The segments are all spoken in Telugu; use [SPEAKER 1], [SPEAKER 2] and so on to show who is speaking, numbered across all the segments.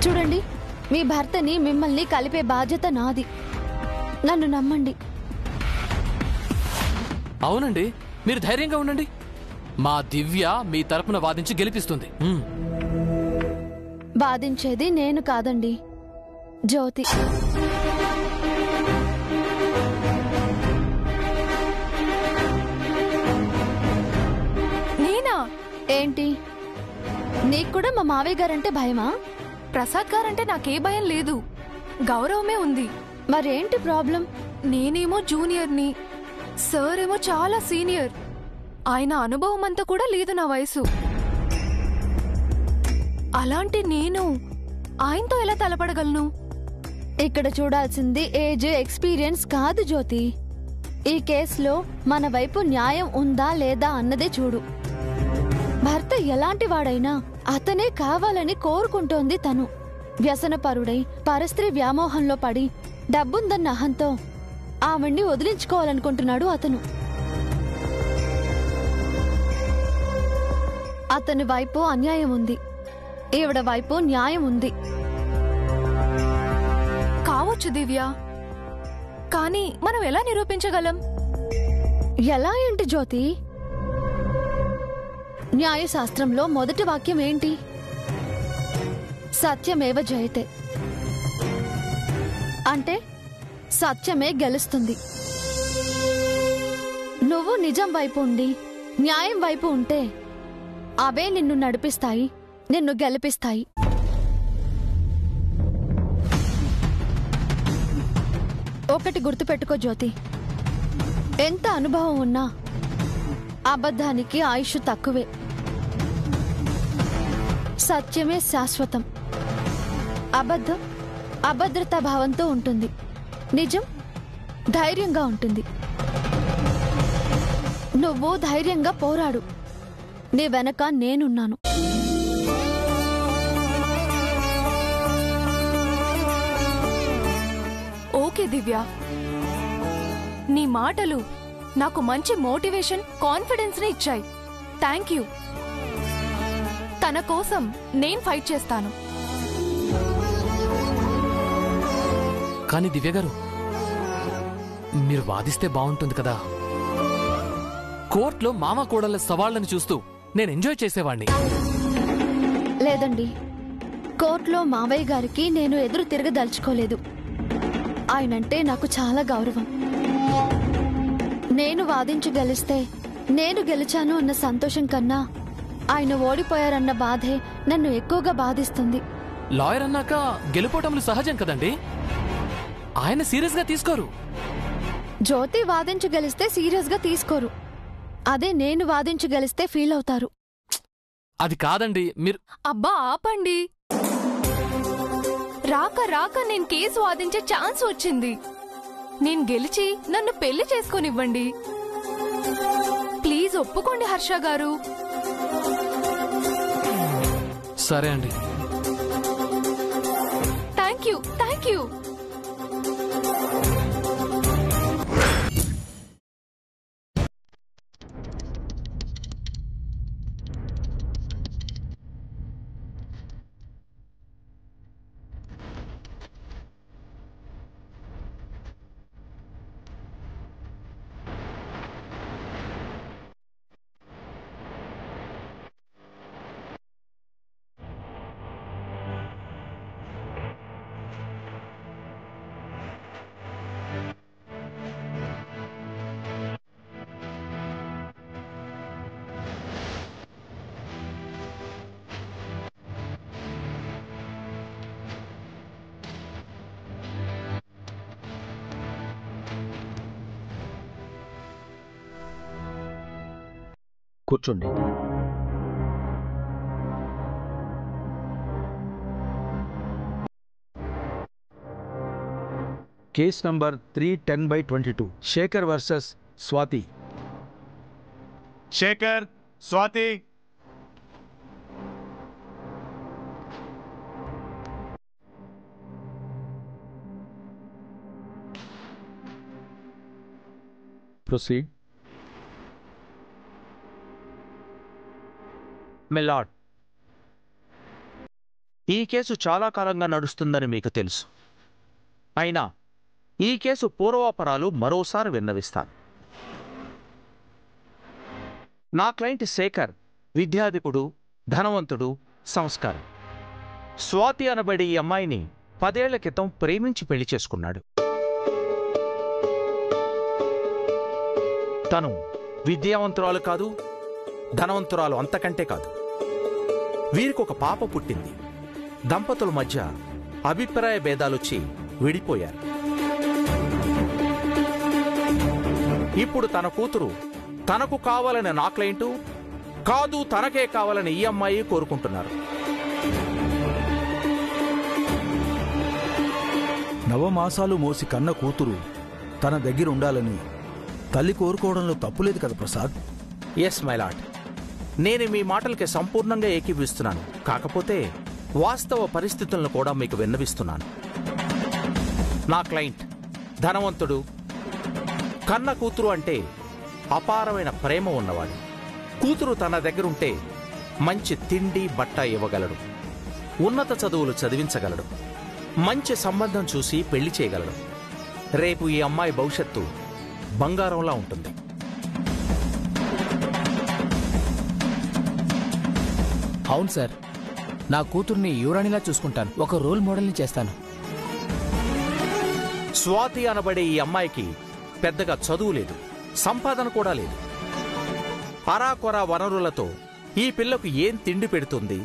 [SPEAKER 1] చూడండి, మీ భర్తని మిమ్మల్ని కలిపే బాధ్యత నాది. నన్ను నమ్మండి.
[SPEAKER 2] అవునండి, మీరు ధైర్యంగా ఉండండి. మా దివ్య మీ తరపున వాదించి గెలిపిస్తుంది.
[SPEAKER 1] బాధించేది నేను కాదండి, జ్యోతి.
[SPEAKER 3] నేనా?
[SPEAKER 1] ఏంటి, నీకు కూడా మా మావయ్య గారంటే భయమా?
[SPEAKER 3] ప్రసాద్ గారంటే నాకే భయం లేదు, గౌరవమే ఉంది.
[SPEAKER 1] మరేంటి ప్రాబ్లం?
[SPEAKER 3] నేనేమో జూనియర్ని, సార్ ఏమో చాలా సీనియర్. ఆయన అనుభవం అంతా కూడా లేదు నా వయసు. అలాంటి నేను ఆయనతో ఎలా తలపడగలను?
[SPEAKER 1] ఇక్కడ చూడాల్సింది ఏజ్, ఎక్స్పీరియన్స్ కాదు జ్యోతి. ఈ కేసులో మన వైపు న్యాయం ఉందా లేదా అన్నదే చూడు. భర్త ఎలాంటి వాడైనా అతనే కావాలని కోరుకుంటోంది తను. వ్యసనపరుడై పరస్త్రీ వ్యామోహంలో పడి డబ్బుందన్న అహంతో ఆవిడ్ని వదిలించుకోవాలనుకుంటున్నాడు అతను. అతని వైపు అన్యాయం ఉంది, ఈవిడ వైపు న్యాయం ఉంది.
[SPEAKER 3] కావచ్చు దివ్య, కానీ మనం ఎలా నిరూపించగలం?
[SPEAKER 1] ఎలా ఏంటి జ్యోతి? న్యాయశాస్త్రంలో మొదటి వాక్యం ఏంటి? సత్యమేవ జయతే. అంటే సత్యమే గెలుస్తుంది. నువ్వు నిజం వైపు ఉండి న్యాయం వైపు ఉంటే అవే నిన్ను నడిపిస్తాయి, నిన్ను గెలిపిస్తాయి. ఒకటి గుర్తుపెట్టుకో జ్యోతి, ఎంత అనుభవం ఉన్నా అబద్ధానికి ఆయుష్ తక్కువే. సత్యమే శాశ్వతం. అబద్ధం అభద్రతా భావంతో ఉంటుంది, నిజం ధైర్యంగా ఉంటుంది. నువ్వు ధైర్యంగా పోరాడు, నీ వెనక నేనున్నాను.
[SPEAKER 3] ఓకే దివ్య, నీ మాటలు నాకు మంచి మోటివేషన్, కాన్ఫిడెన్స్ ని ఇచ్చాయి. Thank you. తన కోసం నేను ఫైట్ చేస్తాను.
[SPEAKER 2] కానీ దివ్య గారు, మీరు వాదిస్తే బాగుంటుంది కదా. కోర్టులో మామ కోడళ్ళ సవాళ్లను చూస్తూ నేను ఎంజాయ్ చేసేవాణ్ణి.
[SPEAKER 1] లేదండి, కోర్టులో మావయ్య గారికి నేను ఎదురు తిరగదలుచుకోలేదు. ఆయనంటే నాకు చాలా గౌరవం. నేను వాదించి గెలిస్తే నేను గెలిచాను అన్న సంతోషం కన్నా ఆయన ఓడిపోయారన్న బాధే నన్ను ఎక్కువగా బాధిస్తుంది.
[SPEAKER 2] లాయర్ అన్నాక గెలుపోవటములు సహజం కదండి, ఆయన సీరియస్ గా తీసుకోరు.
[SPEAKER 1] జ్యోతి వాదించి గెలిస్తే సీరియస్ గా తీసుకోరు, అదే నేను వాదించి గెలిస్తే ఫీల్ అవుతారు.
[SPEAKER 2] అది కాదండి మీరు.
[SPEAKER 3] అబ్బా ఆపండి. రాక రాక నేను కేసు వాదించే ఛాన్స్ వచ్చింది. నేను గెలిచి నన్ను పెళ్లి చేసుకోనివ్వండి. ప్లీజ్ ఒప్పుకోండి హర్ష గారు.
[SPEAKER 2] సరే అండి.
[SPEAKER 3] Thank you, thank you.
[SPEAKER 4] కూర్చోండి. Case number 310/22 Shekhar versus Swathi.
[SPEAKER 5] Shekhar, Swathi.
[SPEAKER 4] Proceed.
[SPEAKER 5] My lord, ఈ కేసు చాలా కాలంగా నడుస్తుందని మీకు తెలుసు. అయినా ఈ కేసు పూర్వాపరాలు మరోసారి విన్నవిస్తాను. నా క్లయింట్ శేఖర్ విద్యాధికుడు, ధనవంతుడు, సంస్కారం. స్వాతి అనబడి ఈ అమ్మాయిని 10 ఏళ్ల క్రితం ప్రేమించి పెళ్లి చేసుకున్నాడు. తను విద్యావంతురాలు కాదు, ధనవంతురాలు అంతకంటే కాదు. వీరికొక పాప పుట్టింది. దంపతుల మధ్య అభిప్రాయ భేదాలొచ్చి విడిపోయారు. ఇప్పుడు తన కూతురు తనకు కావాలని నా క్లయింటు, కాదు తనకే కావాలని ఈ అమ్మాయి కోరుకుంటున్నారు.
[SPEAKER 4] నవమాసాలు మోసి కన్న కూతురు తన దగ్గర ఉండాలని తల్లి కోరుకోవడంలో తప్పులేదు కదా ప్రసాద్?
[SPEAKER 5] ఎస్ మై లార్డ్, నేను మీ మాటలకి సంపూర్ణంగా ఏకీభవిస్తున్నాను. కాకపోతే వాస్తవ పరిస్థితులను కూడా మీకు విన్నవిస్తున్నాను. నా క్లయింట్ ధనవంతుడు, కన్న కూతురు అంటే అపారమైన ప్రేమ ఉన్నవాడు. కూతురు తన దగ్గరుంటే మంచి తిండి బట్ట ఇవ్వగలడు, ఉన్నత చదువులు చదివించగలడు, మంచి సంబంధం చూసి పెళ్లి చేయగలడు. రేపు ఈ అమ్మాయి భవిష్యత్తు బంగారంలా ఉంటుంది.
[SPEAKER 6] అవును సార్, నా కూతుర్ని యువరాణిలా చూసుకుంటాను. ఒక రోల్ మోడల్ని చేస్తాను.
[SPEAKER 5] స్వాతి అనబడే ఈ అమ్మాయికి పెద్దగా చదువు లేదు, సంపాదన కూడా లేదు. అరాకొరా వనరులతో ఈ పిల్లకు ఏం తిండి పెడుతుంది,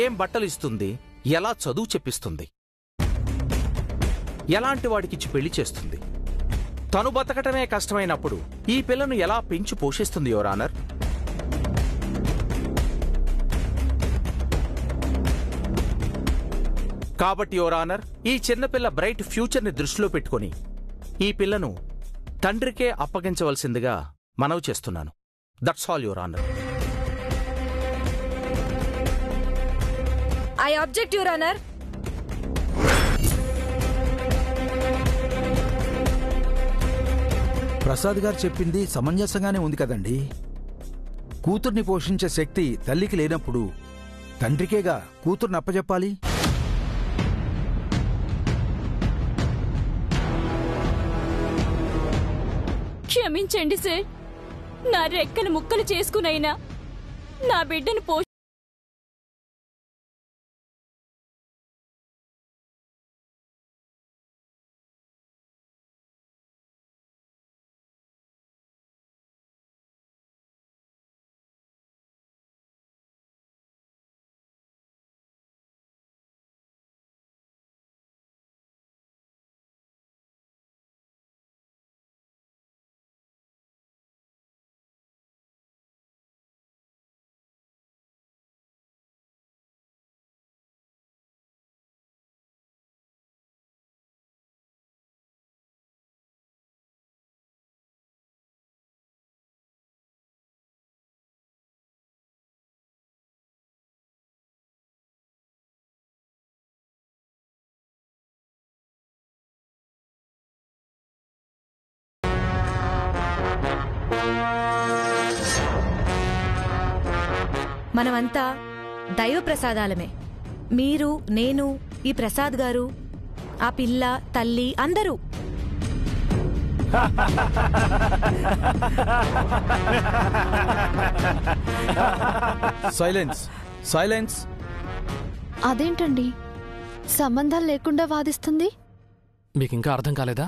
[SPEAKER 5] ఏం బట్టలు ఇస్తుంది, ఎలా చదువు చెప్పిస్తుంది, ఎలాంటి వాడికిచ్చి పెళ్లి చేస్తుంది? తను బతకటమే కష్టమైనప్పుడు ఈ పిల్లను ఎలా పెంచి పోషిస్తుంది యువర్ ఆనర్? కాబట్టి యువర్ ఆనర్, ఈ చిన్నపిల్ల బ్రైట్ ఫ్యూచర్ని దృష్టిలో పెట్టుకుని ఈ పిల్లను తండ్రికే అప్పగించవలసిందిగా మనవి చేస్తున్నాను. That's all your honour.
[SPEAKER 7] I object your honour.
[SPEAKER 4] Prasad గారు చెప్పింది సమంజసంగానే ఉంది కదండి. కూతుర్ని పోషించే శక్తి తల్లికి లేనప్పుడు తండ్రికేగా కూతుర్ని అప్పజెప్పాలి.
[SPEAKER 8] క్షమించండి సార్, నా రెక్కలు ముక్కలు చేసుకునైనా నా బిడ్డను
[SPEAKER 7] మనమంతా దైవ ప్రసాదాలమే. మీరు, నేను, ఈ ప్రసాద్ గారు, ఆ పిల్ల, తల్లి అందరూ.
[SPEAKER 4] Silence, silence.
[SPEAKER 1] అదేంటండి సంబంధాలు లేకుండా వాదిస్తుంది?
[SPEAKER 2] మీకింకా అర్థం కాలేదా?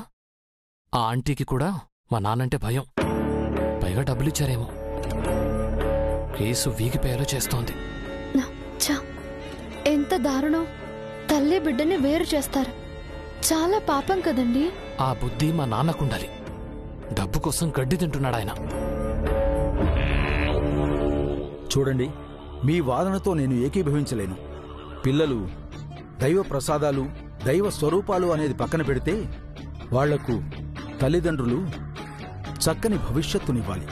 [SPEAKER 2] ఆ ఆంటీకి కూడా మా నాన్నంటే భయం. పైగా డబ్బులిచ్చారేమో. కేసు వీగిపోయేలా చేస్తోంది.
[SPEAKER 1] ఛ, ఎంత దారుణం! తల్లి బిడ్డని వేరు చేస్తారు. చాలా పాపం కదండి.
[SPEAKER 2] ఆ బుద్ధి మా నాన్నకుండాలి. డబ్బు కోసం గడ్డి తింటున్నాడాయన.
[SPEAKER 4] చూడండి, మీ వాదనతో నేను ఏకీభవించలేను. పిల్లలు దైవ ప్రసాదాలు, దైవ స్వరూపాలు అనేది పక్కన పెడితే వాళ్లకు తల్లిదండ్రులు చక్కని భవిష్యత్తునివ్వాలి.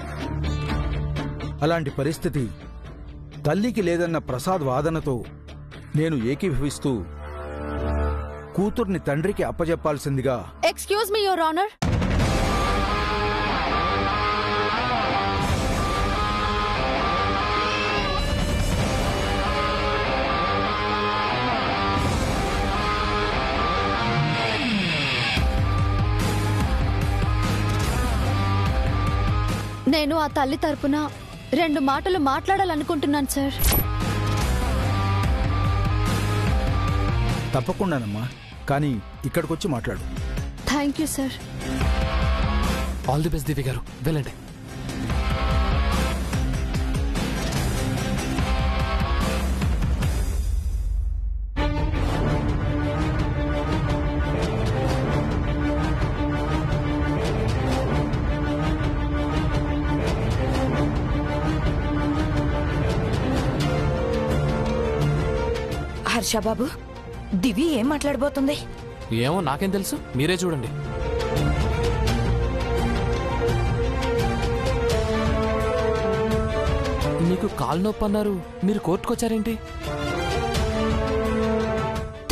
[SPEAKER 4] అలాంటి పరిస్థితి తల్లికి లేదన్న ప్రసాద్ వాదనతో నేను ఏకీభవిస్తూ కూతుర్ని తండ్రికి అప్పజెప్పాల్సిందిగా.
[SPEAKER 1] Excuse me your honour. నేను ఆ తల్లి తరపున 2 మాటలు మాట్లాడాలనుకుంటున్నాను సార్.
[SPEAKER 4] తప్పకుండానమ్మా, కానీ ఇక్కడికొచ్చి మాట్లాడు.
[SPEAKER 1] Thank you sir.
[SPEAKER 2] All the best Divya గారు, వెళ్ళండి.
[SPEAKER 9] హర్షబాబు, దివి ఏం మాట్లాడబోతుంది?
[SPEAKER 2] ఏమో నాకేం తెలుసు, మీరే చూడండి. నీకు కాలు నొప్పి అన్నారు, మీరు కోర్టుకొచ్చారేంటి?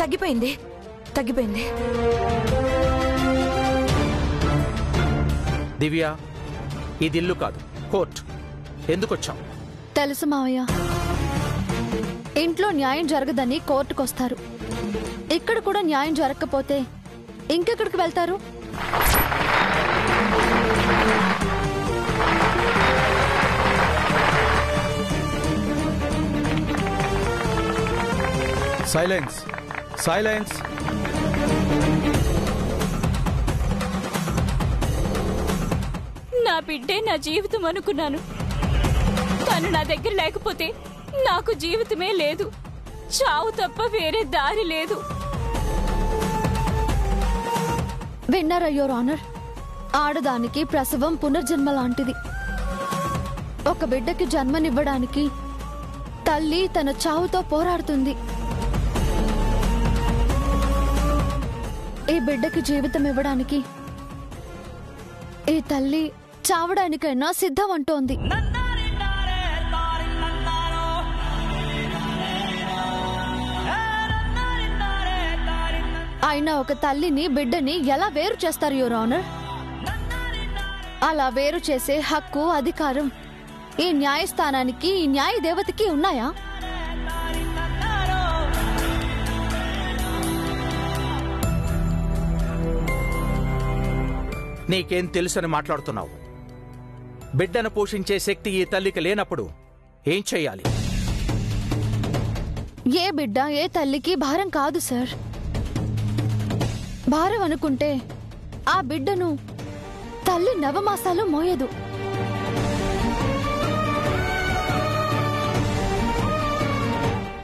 [SPEAKER 9] తగ్గిపోయింది.
[SPEAKER 5] దివ్య, ఇది ఇల్లు కాదు, కోర్టు. ఎందుకొచ్చాం?
[SPEAKER 1] తెలుసు మావయ్య, ఇంట్లో న్యాయం జరగదని కోర్టుకొస్తారు. ఇక్కడ కూడా న్యాయం జరగకపోతే ఇంకెక్కడికి వెళ్తారు?
[SPEAKER 4] Silence, silence.
[SPEAKER 8] నా బిడ్డే నా జీవితం అనుకున్నాను. తను నా దగ్గర లేకపోతే నాకు జీవితమే లేదు. చావు తప్ప వేరే దారి లేదు.
[SPEAKER 1] విన్నారా యువర్ ఆనర్? ఆడదానికి ప్రసవం పునర్జన్మ లాంటిది. ఒక బిడ్డకి జన్మనివ్వడానికి తల్లి తన చావుతో పోరాడుతుంది. ఈ బిడ్డకి జీవితం ఇవ్వడానికి ఈ తల్లి చావడానికైనా సిద్ధం అంటోంది. అయినా ఒక తల్లిని బిడ్డని ఎలా వేరు చేస్తారు యువర్ ఆనర్? అలా వేరు చేసే హక్కు, అధికారం ఈ న్యాయస్థానానికి, ఈ న్యాయ దేవతకి ఉన్నాయా?
[SPEAKER 5] నీకేం తెలుసని మాట్లాడుతున్నావు? బిడ్డను పోషించే శక్తి ఈ తల్లికి లేనప్పుడు ఏం చెయ్యాలి?
[SPEAKER 1] ఏ బిడ్డ ఏ తల్లికి భారం కాదు సార్. భారం అనుకుంటే ఆ బిడ్డను తల్లి నవమాసాలు మోయదు.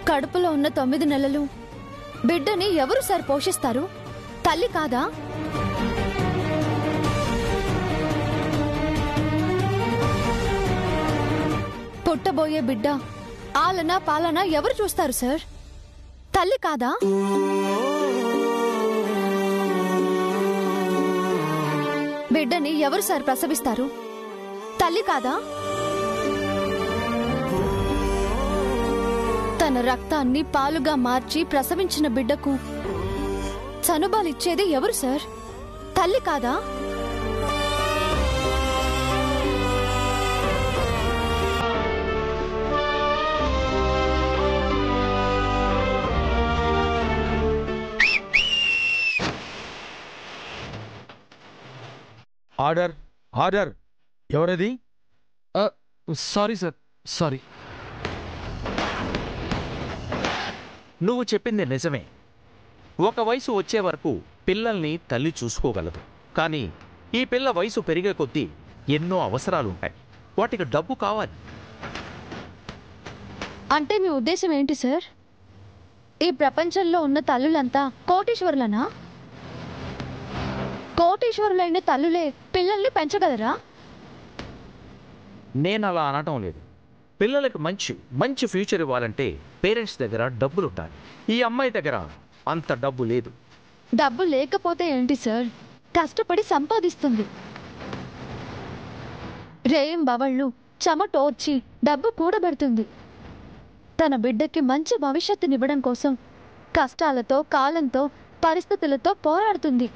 [SPEAKER 1] కడుపులో ఉన్న 9 నెలలు బిడ్డని ఎవరు సార్ పోషిస్తారు? తల్లి కాదా? పుట్టబోయే బిడ్డ ఆలన పాలన ఎవరు చూస్తారు సార్? తల్లి కాదా? బిడ్డని ఎవరు సార్ ప్రసవిస్తారు? తల్లి కాదా? తన రక్తాన్ని పాలుగా మార్చి ప్రసవించిన బిడ్డకు చనుబాలిచ్చేది ఎవరు సార్? తల్లి కాదా?
[SPEAKER 4] Order, order. ఎవరది?
[SPEAKER 2] Sorry sir, sorry.
[SPEAKER 5] నువ్వు చెప్పింది నిజమే. ఒక వయసు వచ్చే వరకు పిల్లల్ని తల్లి చూసుకోగలదు. కానీ ఈ పిల్ల వయసు పెరిగే కొద్దీ ఎన్నో అవసరాలుంటాయి. వాటికి డబ్బు కావాలి.
[SPEAKER 1] అంటే మీ ఉద్దేశం ఏంటి సార్? ఈ ప్రపంచంలో ఉన్న తల్లులంతా కోటీశ్వరులనా? కోటీశ్వరులైన తల్లులే పిల్లల్ని పెంచగలరా?
[SPEAKER 5] నేను అలా అనటం లేదు. పిల్లలకు మంచి ఫ్యూచర్ ఇవ్వాలంటే పేరెంట్స్ దగ్గర డబ్బులు ఉండాలి. ఈ అమ్మాయి దగ్గర అంత డబ్బు లేదు.
[SPEAKER 1] డబ్బు లేకపోతే ఏంటి సార్? కష్టపడి సంపాదిస్తుంది. రేయం బవళ్ళు చెమటోర్చి డబ్బు కూడబెడుతుంది. తన బిడ్డకి మంచి భవిష్యత్తునివ్వడం కోసం కష్టాలతో, కాలంతో, పరిస్థితులతో పోరాడుతుంది.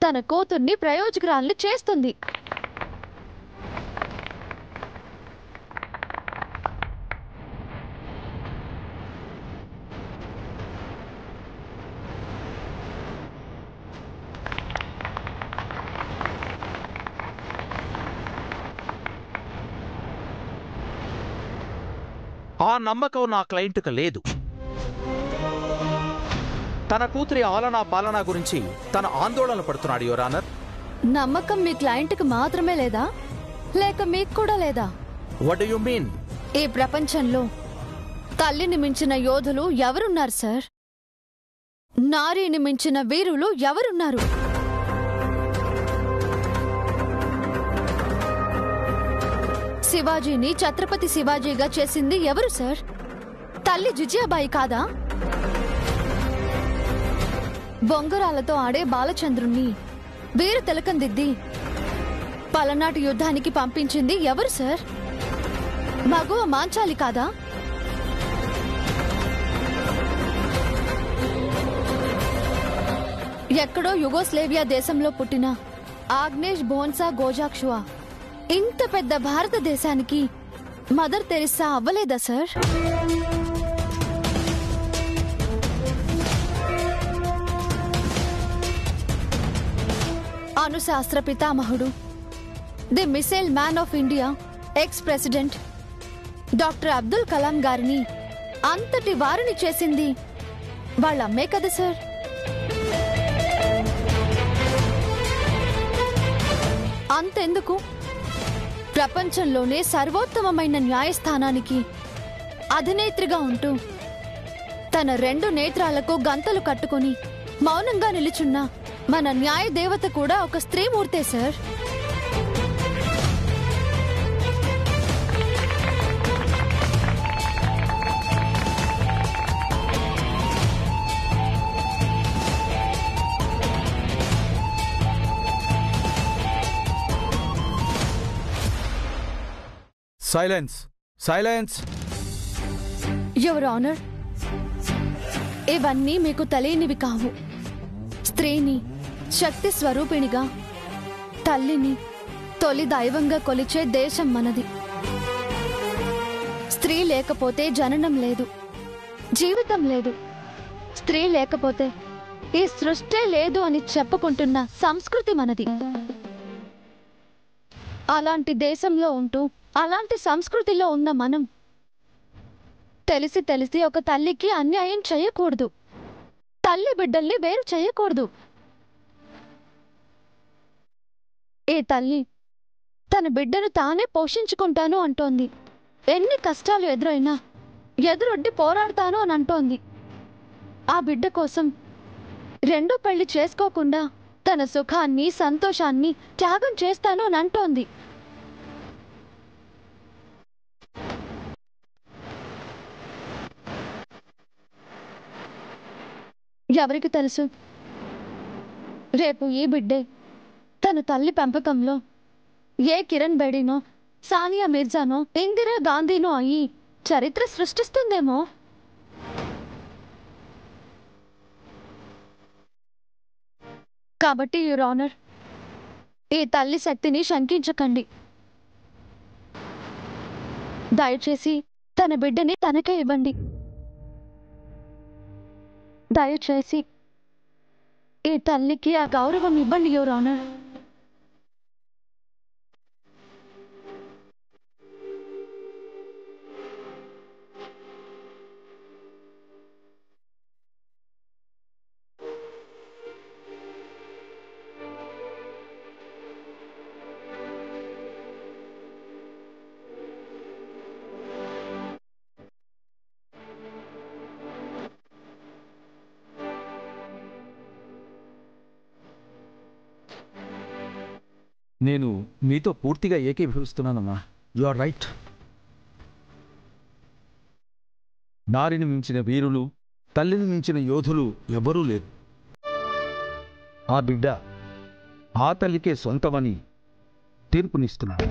[SPEAKER 1] తన కూతుర్ని ప్రయోజకురాల్ని చేస్తుంది.
[SPEAKER 5] ఆ నమ్మకం నా క్లయింట్కి లేదు. తన కూతురి ఆలనా పాలనా గురించి తన ఆందోళన పడుతున్నాడు యువర్ ఆనర్.
[SPEAKER 1] నమ్మకం మీ క్లయింట్కి మాత్రమే లేదా, లేక మీకు కూడా లేదా?
[SPEAKER 5] What do you mean?
[SPEAKER 1] ఈ ప్రపంచంలో తల్లిని మించిన యోధులు ఎవరున్నారు సార్? నారీని మించిన వీరులు ఎవరున్నారు? శివాజీని ఛత్రపతి శివాజీగా చేసింది ఎవరు సార్? తల్లి జిజియాబాయి కాదా? బొంగరాలతో ఆడే బాలచంద్రుణ్ణి వీరు తిలకం దిద్ది పలనాటి యుద్ధానికి పంపించింది ఎవరు సార్? మగువ మాంచాలి కాదా? ఎక్కడో యుగోస్లేవియా దేశంలో పుట్టిన ఆగ్నేష్ బోన్సా గోజాక్షువా ఇంత పెద్ద భారతదేశానికి మదర్ తెరిసా అవ్వలేదా సార్? అణుశాస్త్ర పితామహుడు, the missile man of India, ex president doctor Abdul Kalam గారిని అంతటి వారిని చేసింది వాళ్ళ అమ్మే కదా సార్? అంతెందుకు, ప్రపంచంలోనే సర్వోత్తమమైన న్యాయస్థానానికి అధినేత్రిగా ఉంటూ తన 2 నేత్రాలకు గంతలు కట్టుకుని మౌనంగా నిలుచున్న మన న్యాయ దేవత కూడా ఒక స్త్రీమూర్తే sir.
[SPEAKER 4] Silence, silence.
[SPEAKER 1] Your honour, ఇవన్నీ మీకు తెలియనివి కావు. స్త్రీని శక్తి స్వరూపిణిగా, తల్లిని తొలి దైవంగా కొలిచే దేశం మనది. స్త్రీ లేకపోతే జననం లేదు, జీవితం లేదు. స్త్రీ లేకపోతే ఈ సృష్టి లేదు అని చెప్పుకుంటున్న సంస్కృతి మనది. అలాంటి దేశంలో ఉంటూ అలాంటి సంస్కృతిలో ఉన్న మనం తెలిసి తెలిసి ఒక తల్లికి అన్యాయం చేయకూడదు. తల్లి బిడ్డల్ని వేరు చేయకూడదు. ఏ తల్లి తన బిడ్డను తానే పోషించుకుంటాను అంటోంది. ఎన్ని కష్టాలు ఎదురైనా ఎదురొడ్డి పోరాడతాను అని అంటోంది. ఆ బిడ్డ కోసం 2 పెళ్లి చేసుకోకుండా తన సుఖాన్ని సంతోషాన్ని త్యాగం చేస్తాను అని అంటోంది. ఎవరికి తెలుసు, రేపు ఈ బిడ్డే తన తల్లి పెంపకంలో ఏ కిరణ్ బేడీనో, సానియా మిర్జానో, ఇందిరా గాంధీనో అయ్యి చరిత్ర సృష్టిస్తుందేమో. కాబట్టి యువర్ ఆనర్, ఈ తల్లి శక్తిని శంకించకండి. దయచేసి తన బిడ్డని తనకే ఇవ్వండి. దయచేసి ఈ తల్లికి ఆ గౌరవం ఇవ్వండి యువర్ ఆనర్.
[SPEAKER 4] నేను మీతో పూర్తిగా ఏకీభవిస్తున్నానమ్మా. You are right. నారిని మించిన వీరులు, తల్లిని మించిన యోధులు ఎవరూ లేరు. ఆ బిడ్డ ఆ తల్లికే సొంతమని తీర్పునిస్తున్నాడు.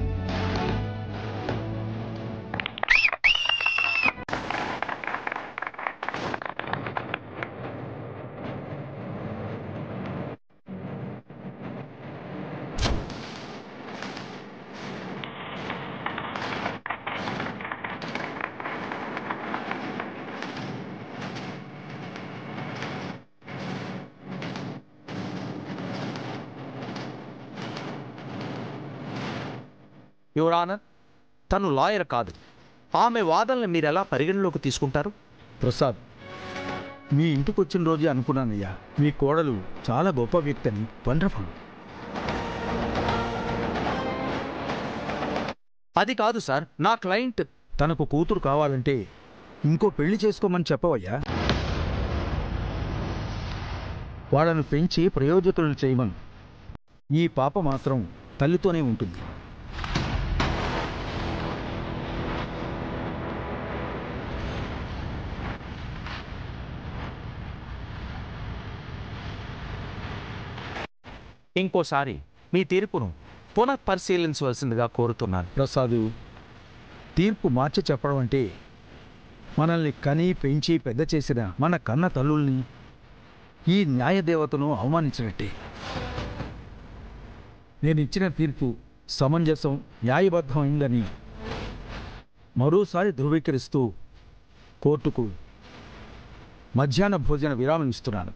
[SPEAKER 5] యువర్ ఆనర్, తను లాయర్ కాదు, ఆమె వాదనలు మీరెలా పరిగణలోకి తీసుకుంటారు?
[SPEAKER 4] ప్రసాద్, మీ ఇంటికి వచ్చిన రోజే అనుకున్నానయ్యా, మీ కోడలు చాలా గొప్ప వ్యక్తి అని. వండర్ఫుల్.
[SPEAKER 5] అది కాదు సార్, నా క్లయింట్
[SPEAKER 4] తనకు కూతురు కావాలంటే ఇంకో పెళ్లి చేసుకోమని చెప్పవయ్యా. వాళ్ళను పెంచి ప్రయోజకులను చేయమను. ఈ పాప మాత్రం తల్లితోనే ఉంటుంది.
[SPEAKER 5] ఇంకోసారి మీ తీర్పును పునఃపరిశీలించవలసిందిగా కోరుతున్నాను.
[SPEAKER 4] ప్రసాదు, తీర్పు మార్చి చెప్పడం అంటే మనల్ని కని పెంచి పెద్ద చేసిన మన కన్న తల్లుల్ని, ఈ న్యాయదేవతను అవమానించినట్టే. నేను ఇచ్చిన తీర్పు సమంజసం, న్యాయబద్ధమైందని మరోసారి ధృవీకరిస్తూ కోర్టుకు మధ్యాహ్న భోజన విరామం ఇస్తున్నాను.